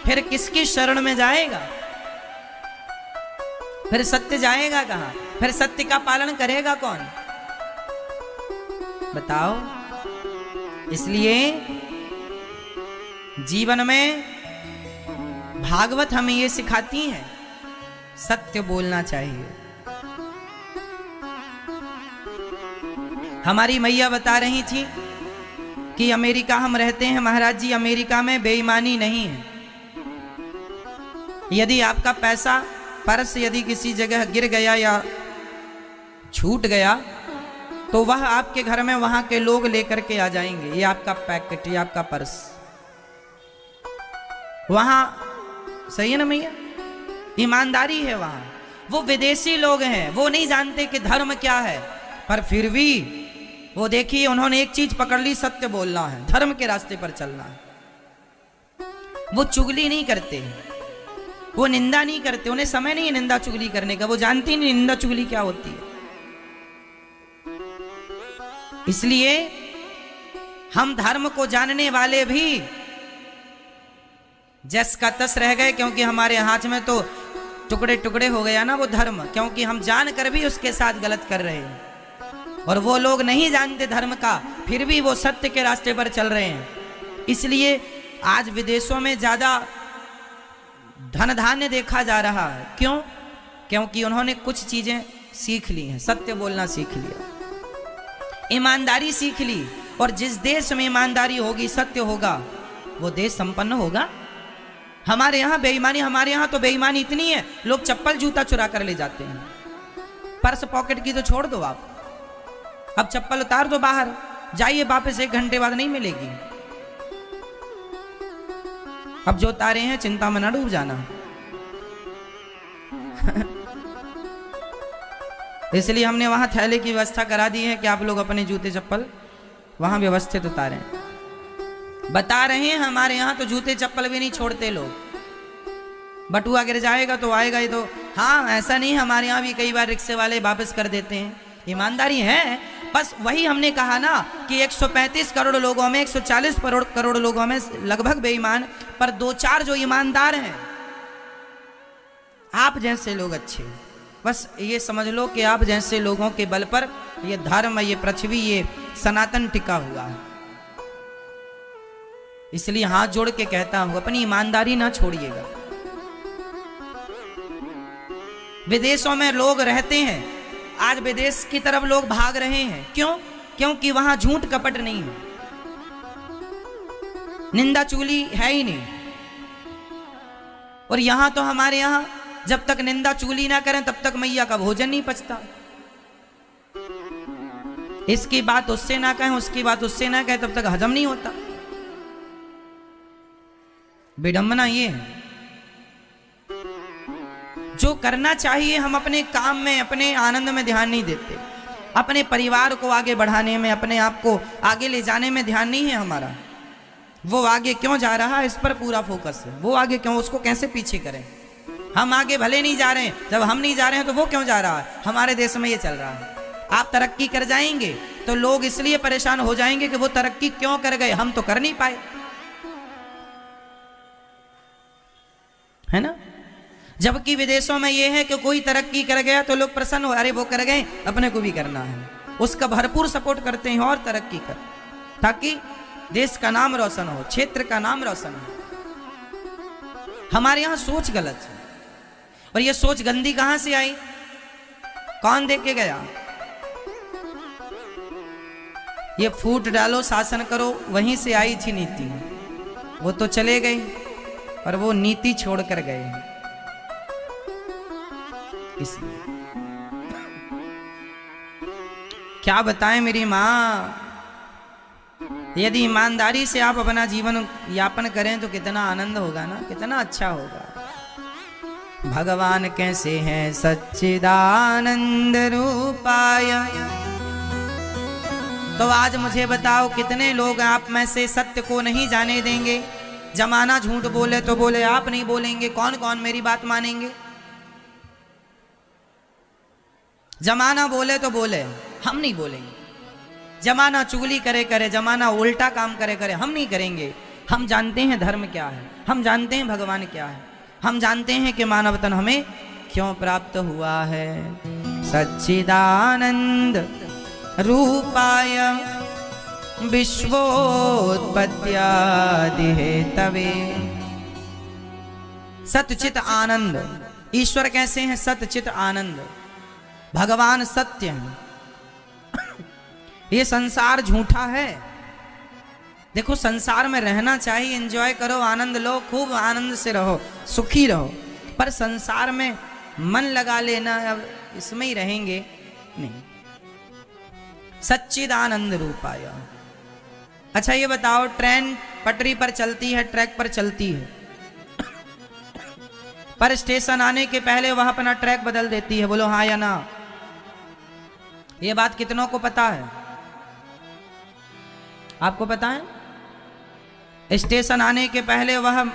फिर किसकी शरण में जाएगा? फिर सत्य जाएगा कहां? फिर सत्य का पालन करेगा कौन? बताओ। इसलिए जीवन में भागवत हमें ये सिखाती है, सत्य बोलना चाहिए। हमारी मैया बता रही थी कि अमेरिका हम रहते हैं महाराज जी, अमेरिका में बेईमानी नहीं है। यदि आपका पैसा पर्स यदि किसी जगह गिर गया या छूट गया तो वह आपके घर में वहां के लोग लेकर के आ जाएंगे। ये आपका पैकेट, ये आपका पर्स वहां, सही है ना भैया? ईमानदारी है वहां। वो विदेशी लोग हैं, वो नहीं जानते कि धर्म क्या है, पर फिर भी वो देखिए उन्होंने एक चीज पकड़ ली, सत्य बोलना है, धर्म के रास्ते पर चलना है। वो चुगली नहीं करते, वो निंदा नहीं करते, उन्हें समय नहीं है निंदा चुगली करने का, वो जानते ही नहीं निंदा चुगली क्या होती है। इसलिए हम धर्म को जानने वाले भी जस का तस रह गए, क्योंकि हमारे हाथ में तो टुकड़े टुकड़े हो गया ना वो धर्म, क्योंकि हम जानकर भी उसके साथ गलत कर रहे हैं। और वो लोग नहीं जानते धर्म का, फिर भी वो सत्य के रास्ते पर चल रहे हैं। इसलिए आज विदेशों में ज्यादा धन धान्य देखा जा रहा है। क्यों? क्योंकि उन्होंने कुछ चीजें सीख ली हैं, सत्य बोलना सीख लिया, ईमानदारी सीख ली। और जिस देश में ईमानदारी होगी, सत्य होगा, वो देश संपन्न होगा। हमारे यहाँ बेईमानी, हमारे यहाँ तो बेईमानी इतनी है, लोग चप्पल जूता चुरा कर ले जाते हैं। पर्स पॉकेट की तो छोड़ दो आप, अब चप्पल उतार दो बाहर, जाइए वापस 1 घंटे बाद नहीं मिलेगी। अब जो उतारे हैं चिंता में ना डूब जाना। इसलिए हमने वहां थैले की व्यवस्था करा दी है कि आप लोग अपने जूते चप्पल वहां व्यवस्थित उतारें। बता रहे हैं हमारे यहाँ तो जूते चप्पल भी नहीं छोड़ते लोग। बटुआ गिर जाएगा तो आएगा ही तो। हाँ, ऐसा नहीं, हमारे यहाँ भी कई बार रिक्शे वाले वापस कर देते हैं, ईमानदारी है। बस वही हमने कहा ना कि 135 करोड़ लोगों में 140 करोड़ लोगों में लगभग बेईमान, पर 2-4 जो ईमानदार हैं, आप जैसे लोग अच्छे। बस ये समझ लो कि आप जैसे लोगों के बल पर ये धर्म, ये पृथ्वी, ये सनातन टिका हुआ है। इसलिए हाथ जोड़ के कहता हूं, अपनी ईमानदारी ना छोड़िएगा। विदेशों में लोग रहते हैं, आज विदेश की तरफ लोग भाग रहे हैं। क्यों? क्योंकि वहां झूठ कपट नहीं है, निंदा चुगली है ही नहीं। और यहां तो हमारे यहां जब तक निंदा चुगली ना करें तब तक मैया का भोजन नहीं पचता। इसकी बात उससे ना कहें, उसकी बात उससे ना कहें, तब तक हजम नहीं होता। विडंबना ये है। जो करना चाहिए हम अपने काम में, अपने आनंद में ध्यान नहीं देते, अपने परिवार को आगे बढ़ाने में, अपने आप को आगे ले जाने में ध्यान नहीं है हमारा। वो आगे क्यों जा रहा है इस पर पूरा फोकस है। वो आगे क्यों, उसको कैसे पीछे करें। हम आगे भले नहीं जा रहे हैं, जब हम नहीं जा रहे हैं तो वो क्यों जा रहा है। हमारे देश में ये चल रहा है। आप तरक्की कर जाएंगे तो लोग इसलिए परेशान हो जाएंगे कि वो तरक्की क्यों कर गए, हम तो कर नहीं पाए, है ना। जबकि विदेशों में ये है कि कोई तरक्की कर गया तो लोग प्रसन्न हो, अरे वो कर गए, अपने को भी करना है, उसका भरपूर सपोर्ट करते हैं और तरक्की कर, ताकि देश का नाम रोशन हो, क्षेत्र का नाम रोशन हो। हमारे यहाँ सोच गलत है। और ये सोच गंदी कहां से आई? कौन दे के गया? ये फूट डालो शासन करो, वहीं से आई थी नीति। वो तो चले गए और वो नीति छोड़ कर गए। इसलिए क्या बताएं मेरी माँ, यदि ईमानदारी से आप अपना जीवन यापन करें तो कितना आनंद होगा ना, कितना अच्छा होगा। भगवान कैसे हैं सच्चिदानंद रूपाय। तो आज मुझे बताओ कितने लोग आप में से सत्य को नहीं जाने देंगे। जमाना झूठ बोले तो बोले, आप नहीं बोलेंगे, कौन कौन मेरी बात मानेंगे। जमाना बोले तो बोले, हम नहीं बोलेंगे। जमाना चुगली करे करे, जमाना उल्टा काम करे करे, हम नहीं करेंगे। हम जानते हैं धर्म क्या है, हम जानते हैं भगवान क्या है, हम जानते हैं कि मानव तन हमें क्यों प्राप्त हुआ है। सच्चिदानंद रूपाय विश्वोत्पत्त्यादि हेतवे। सतचित आनंद, ईश्वर कैसे हैं? सतचित आनंद, भगवान सत्य है। ये संसार झूठा है। देखो संसार में रहना चाहिए, एंजॉय करो, आनंद लो, खूब आनंद से रहो, सुखी रहो, पर संसार में मन लगा लेना, अब इसमें ही रहेंगे नहीं। सच्चिदानंद रूपाय। अच्छा ये बताओ, ट्रेन पटरी पर चलती है, ट्रैक पर चलती है, पर स्टेशन आने के पहले वह अपना ट्रैक बदल देती है। बोलो हाँ या ना। ये बात कितनों को पता है? आपको पता है? स्टेशन आने के पहले वह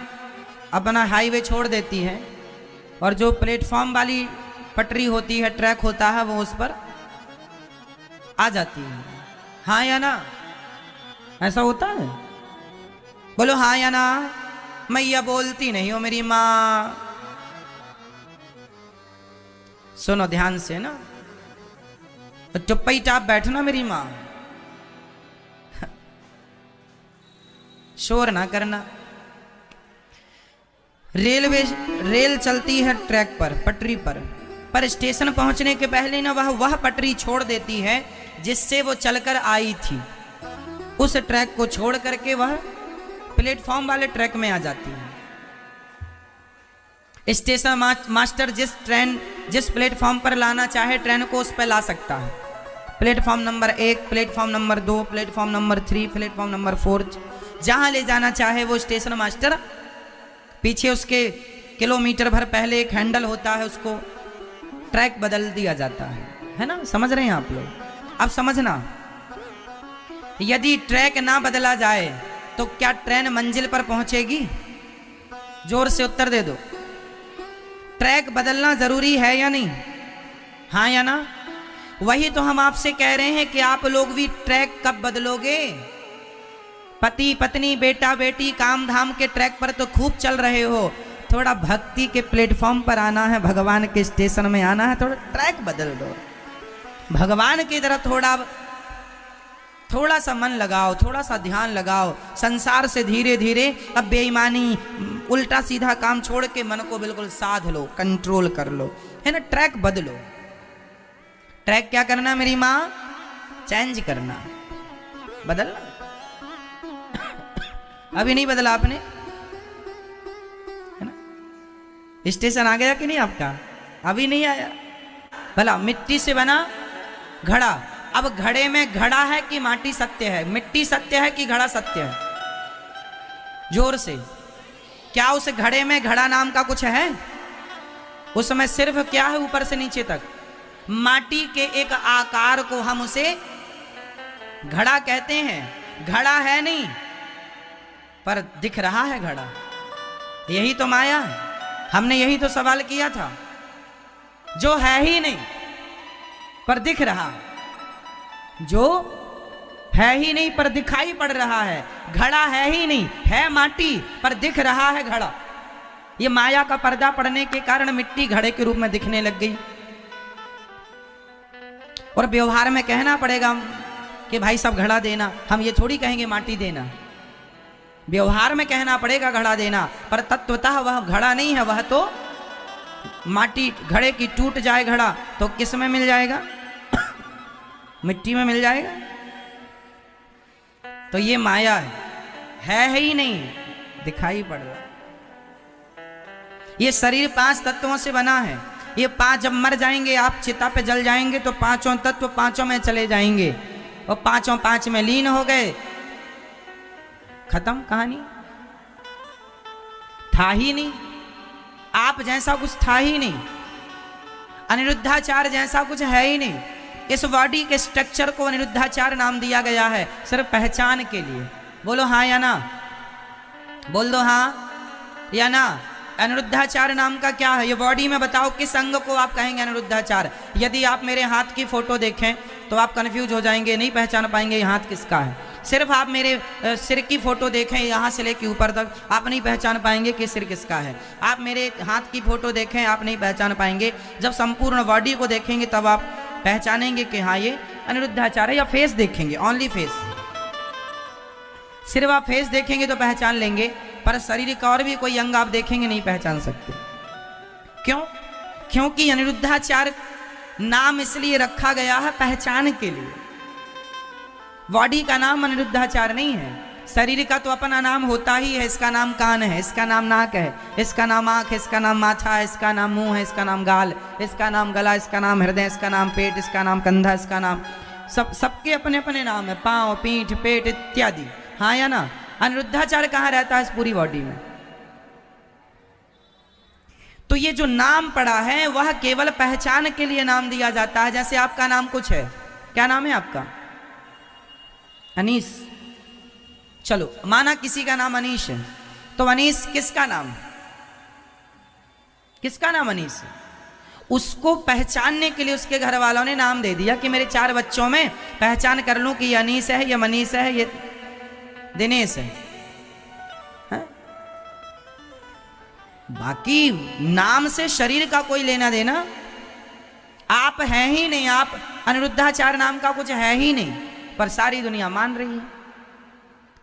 अपना हाईवे छोड़ देती है और जो प्लेटफॉर्म वाली पटरी होती है, ट्रैक होता है, वो उस पर आ जाती है। हाँ या ना? ऐसा होता है? बोलो हाँ या ना। मैया बोलती नहीं हो मेरी माँ। सुनो ध्यान से ना, चुप्पी चाप बैठना मेरी माँ, शोर ना करना। रेल चलती है ट्रैक पर, पटरी पर स्टेशन पहुंचने के पहले ना वह पटरी छोड़ देती है जिससे वो चलकर आई थी। उस ट्रैक को छोड़ करके वह प्लेटफॉर्म वाले ट्रैक में आ जाती है। स्टेशन मास्टर जिस प्लेटफॉर्म पर लाना चाहे ट्रेन को उस पर ला सकता है। Platform number 1, platform number 2, platform number 3, platform number 4, जहां ले जाना चाहे वो स्टेशन मास्टर। पीछे उसके किलोमीटर भर पहले एक हैंडल होता है, उसको ट्रैक बदल दिया जाता है ना। समझ रहे हैं आप लोग? अब समझना, यदि ट्रैक ना बदला जाए तो क्या ट्रेन मंजिल पर पहुंचेगी? जोर से उत्तर दे दो। ट्रैक बदलना जरूरी है या नहीं? हाँ या ना? वही तो हम आपसे कह रहे हैं कि आप लोग भी ट्रैक कब बदलोगे? पति पत्नी बेटा बेटी काम धाम के ट्रैक पर तो खूब चल रहे हो, थोड़ा भक्ति के प्लेटफॉर्म पर आना है, भगवान के स्टेशन में आना है, थोड़ा ट्रैक बदल दो। भगवान की तरफ थोड़ा सा मन लगाओ, थोड़ा सा ध्यान लगाओ। संसार से धीरे धीरे अब बेईमानी उल्टा सीधा काम छोड़ के मन को बिल्कुल साध लो, कंट्रोल कर लो, है ना। ट्रैक बदलो। ट्रैक क्या करना मेरी माँ? चेंज करना, बदलना। अभी नहीं बदला आपने, है ना। स्टेशन आ गया कि नहीं आपका? अभी नहीं आया। भला मिट्टी से बना घड़ा, अब घड़े में घड़ा है कि माटी सत्य है? मिट्टी सत्य है कि घड़ा सत्य है? जोर से। क्या उस घड़े में घड़ा नाम का कुछ है? उसमें सिर्फ क्या है? ऊपर से नीचे तक माटी के एक आकार को हम उसे घड़ा कहते हैं। घड़ा है नहीं, पर दिख रहा है घड़ा। यही तो माया है। हमने यही तो सवाल किया था। जो है ही नहीं पर दिख रहा, जो है ही नहीं पर दिखाई पड़ रहा है। घड़ा है ही नहीं, है माटी पर दिख रहा है घड़ा। ये माया का पर्दा पड़ने के कारण मिट्टी घड़े के रूप में दिखने लग गई। और व्यवहार में कहना पड़ेगा कि भाई सब घड़ा देना, हम ये थोड़ी कहेंगे माटी देना। व्यवहार में कहना पड़ेगा घड़ा देना, पर तत्वतः वह घड़ा नहीं है, वह तो माटी। घड़े की टूट जाए घड़ा तो किस में मिल जाएगा? मिट्टी में मिल जाएगा। तो ये माया है ही नहीं, दिखाई पड़ रहा है। ये शरीर 5 तत्वों से बना है। ये 5 जब मर जाएंगे, आप चिता पे जल जाएंगे तो 5 तत्व 5 में चले जाएंगे और 5 में लीन हो गए, खत्म कहानी। था ही नहीं, आप जैसा कुछ था ही नहीं, अनिरुद्धाचार जैसा कुछ है ही नहीं। इस बॉडी के स्ट्रक्चर को अनिरुद्धाचार नाम दिया गया है सिर्फ पहचान के लिए। बोलो हाँ या ना, बोल दो हाँ या ना। अनिरुद्धाचार नाम का क्या है? ये बॉडी में बताओ किस अंग को आप कहेंगे अनिरुद्धाचार? यदि आप मेरे हाथ की फोटो देखें तो आप कंफ्यूज हो जाएंगे, नहीं पहचान पाएंगे ये हाथ किसका है। सिर्फ आप मेरे सिर की फोटो देखें यहाँ से लेके ऊपर तक, आप नहीं पहचान पाएंगे कि सिर किसका है। आप मेरे हाथ की फोटो देखें, आप नहीं पहचान पाएंगे। जब संपूर्ण बॉडी को देखेंगे तब आप पहचानेंगे कि हाँ ये अनिरुद्धाचार है। या फेस देखेंगे, ओनली फेस, सिर्फ आप फेस देखेंगे तो पहचान लेंगे, पर शरीर का और भी कोई अंग आप देखेंगे नहीं पहचान सकते। क्यों? क्योंकि अनिरुद्धाचार नाम इसलिए रखा गया है पहचान के लिए। बॉडी का नाम अनिरुद्धाचार नहीं है। शरीर का तो अपना नाम होता ही है। इसका नाम कान है, इसका नाम नाक है, इसका नाम आँख है, इसका नाम माथा है, इसका नाम मुंह है, इसका नाम गाल, इसका नाम गला, इसका नाम हृदय, इसका नाम पेट, इसका नाम कंधा, इसका नाम सबके अपने अपने नाम है, पाँव, पीठ, पेट इत्यादि। हाँ या ना? अनिरुद्धाचार कहाँ रहता है इस पूरी बॉडी में? तो ये जो नाम पड़ा है वह केवल पहचान के लिए नाम दिया जाता है। जैसे आपका नाम कुछ है, क्या नाम है आपका? अनीस। चलो माना किसी का नाम अनीश है, तो अनीस किसका नाम है? किसका नाम अनीस है? उसको पहचानने के लिए उसके घर वालों ने नाम दे दिया कि मेरे 4 बच्चों में पहचान कर लूं कि ये अनीस है, ये मनीष है, ये दिनेश है, है? बाकी नाम से शरीर का कोई लेना देना आप है ही नहीं। आप अनिरुद्धाचार नाम का कुछ है ही नहीं, पर सारी दुनिया मान रही है।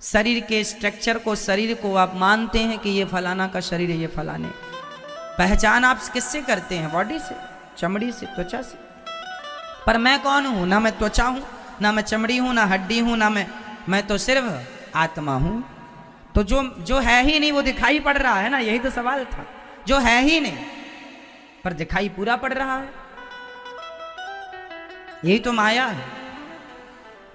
शरीर के स्ट्रक्चर को, शरीर को आप मानते हैं कि ये फलाना का शरीर है, ये फलाने। पहचान आप किससे करते हैं? बॉडी से, चमड़ी से, त्वचा से। पर मैं कौन हूं? ना मैं त्वचा हूं, ना मैं चमड़ी हूं, ना हड्डी हूं, ना मैं तो सिर्फ आत्मा हूं। तो जो है ही नहीं वो दिखाई पड़ रहा है ना, यही तो सवाल था। जो है ही नहीं पर दिखाई पूरा पड़ रहा है, यही तो माया है।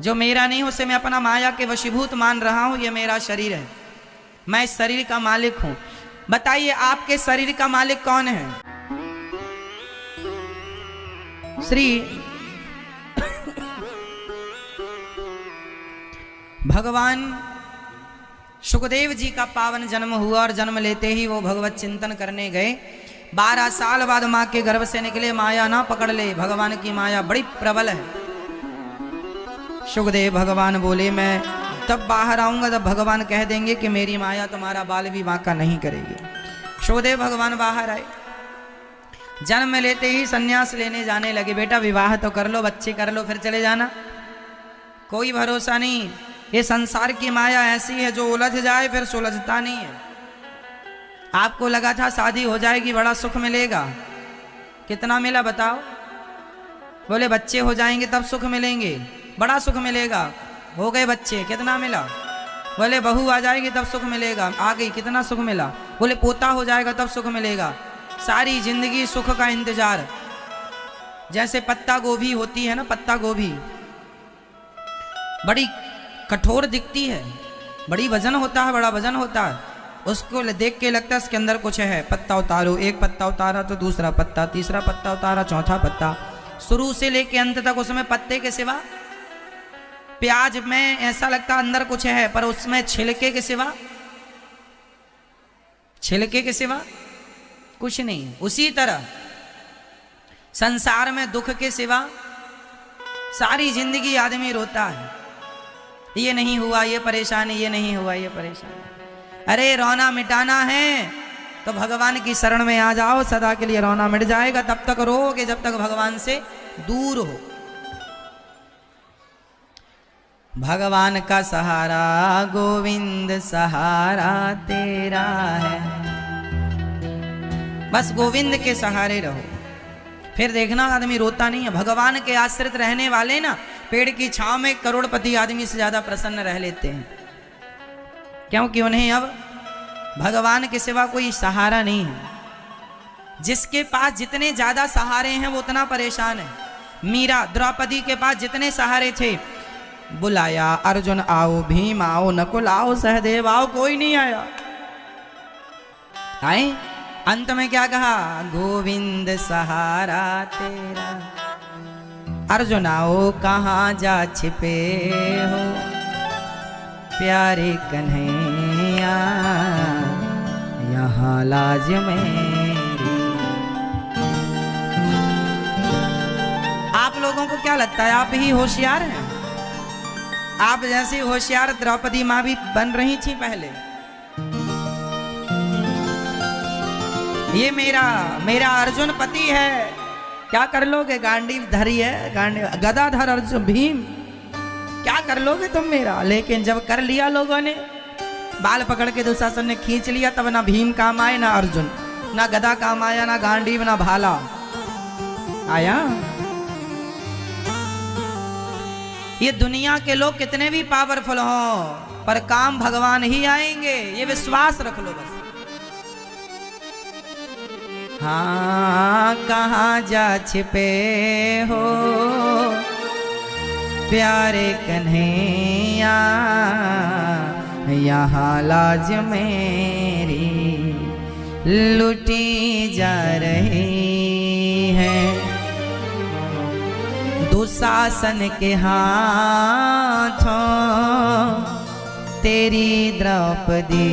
जो मेरा नहीं उसे मैं अपना माया के वशीभूत मान रहा हूं। ये मेरा शरीर है, मैं इस शरीर का मालिक हूं। बताइए आपके शरीर का मालिक कौन है? श्री भगवान सुखदेव जी का पावन जन्म हुआ और जन्म लेते ही वो भगवत चिंतन करने गए। 12 साल बाद मां के गर्भ से निकले, माया ना पकड़ ले। भगवान की माया बड़ी प्रबल है। सुखदेव भगवान बोले मैं तब बाहर आऊंगा जब भगवान कह देंगे कि मेरी माया तुम्हारा बाल विवाह का नहीं करेगी। सुखदेव भगवान बाहर आए, जन्म लेते ही सन्यास लेने जाने लगे। बेटा विवाह तो कर लो, बच्चे कर लो, फिर चले जाना, कोई भरोसा नहीं। ये संसार की माया ऐसी है जो उलझ जाए फिर सुलझता नहीं है। आपको लगा था शादी हो जाएगी बड़ा सुख मिलेगा, कितना मिला बताओ? बोले बच्चे हो जाएंगे तब सुख मिलेंगे, बड़ा सुख मिलेगा। हो गए बच्चे, कितना मिला? बोले बहू आ जाएगी तब सुख मिलेगा, आ गई, कितना सुख मिला? बोले पोता हो जाएगा तब सुख मिलेगा। सारी जिंदगी सुख का इंतजार। जैसे पत्ता गोभी होती है ना, पत्ता गोभी बड़ी कठोर दिखती है, बड़ी वजन होता है, बड़ा वजन होता है। उसको देख के लगता है इसके अंदर कुछ है। पत्ता उतारो, एक पत्ता उतारा तो दूसरा पत्ता, तीसरा पत्ता उतारा, चौथा पत्ता, शुरू से लेके अंत तक उसमें पत्ते के सिवा, प्याज में ऐसा लगता अंदर कुछ है, पर उसमें छिलके के सिवा, छिलके के सिवा कुछ नहीं है। उसी तरह संसार में दुख के सिवा सारी जिंदगी आदमी रोता है, ये नहीं हुआ, ये परेशानी, ये नहीं हुआ, ये परेशानी। अरे रोना मिटाना है तो भगवान की शरण में आ जाओ, सदा के लिए रोना मिट जाएगा। तब तक रोओगे जब तक भगवान से दूर हो। भगवान का सहारा गोविंद सहारा तेरा है, बस गोविंद के सहारे रहो, फिर देखना आदमी रोता नहीं है। भगवान के आश्रित रहने वाले ना पेड़ की छांव में करोड़पति आदमी से ज्यादा प्रसन्न रह लेते हैं, क्योंकि उन्हें अब भगवान के सिवा कोई सहारा नहीं है। जिसके पास जितने ज्यादा सहारे हैं वो उतना परेशान है। मीरा द्रौपदी के पास जितने सहारे थे, बुलाया अर्जुन आओ, भीम आओ, नकुल आओ, सहदेव आओ, कोई नहीं आया। आए अंत में क्या कहा, गोविंद सहारा तेरा। अर्जुन आओ कहाँ जा छिपे हो, प्यारे कन्हैया यहाँ लाज मेरी। आप लोगों को क्या लगता है आप ही होशियार हैं? आप जैसी होशियार द्रौपदी माँ भी बन रही थी पहले। ये मेरा अर्जुन पति है, क्या कर लोगे? गांडीव धरी है, गांडीव गदाधर अर्जुन भीम, क्या कर लोगे तुम मेरा? लेकिन जब कर लिया लोगों ने, बाल पकड़ के दुशासन ने खींच लिया, तब ना भीम काम आए, ना अर्जुन, ना गदा काम आया, ना गांडीव, ना भाला आया। ये दुनिया के लोग कितने भी पावरफुल हों, पर काम भगवान ही आएंगे, ये विश्वास रख लो बस। हाँ कहाँ जा छिपे हो, प्यारे कन्हैया यहाँ लाज मेरी लुटी जा रही है। दुशासन के हाथों तेरी द्रौपदी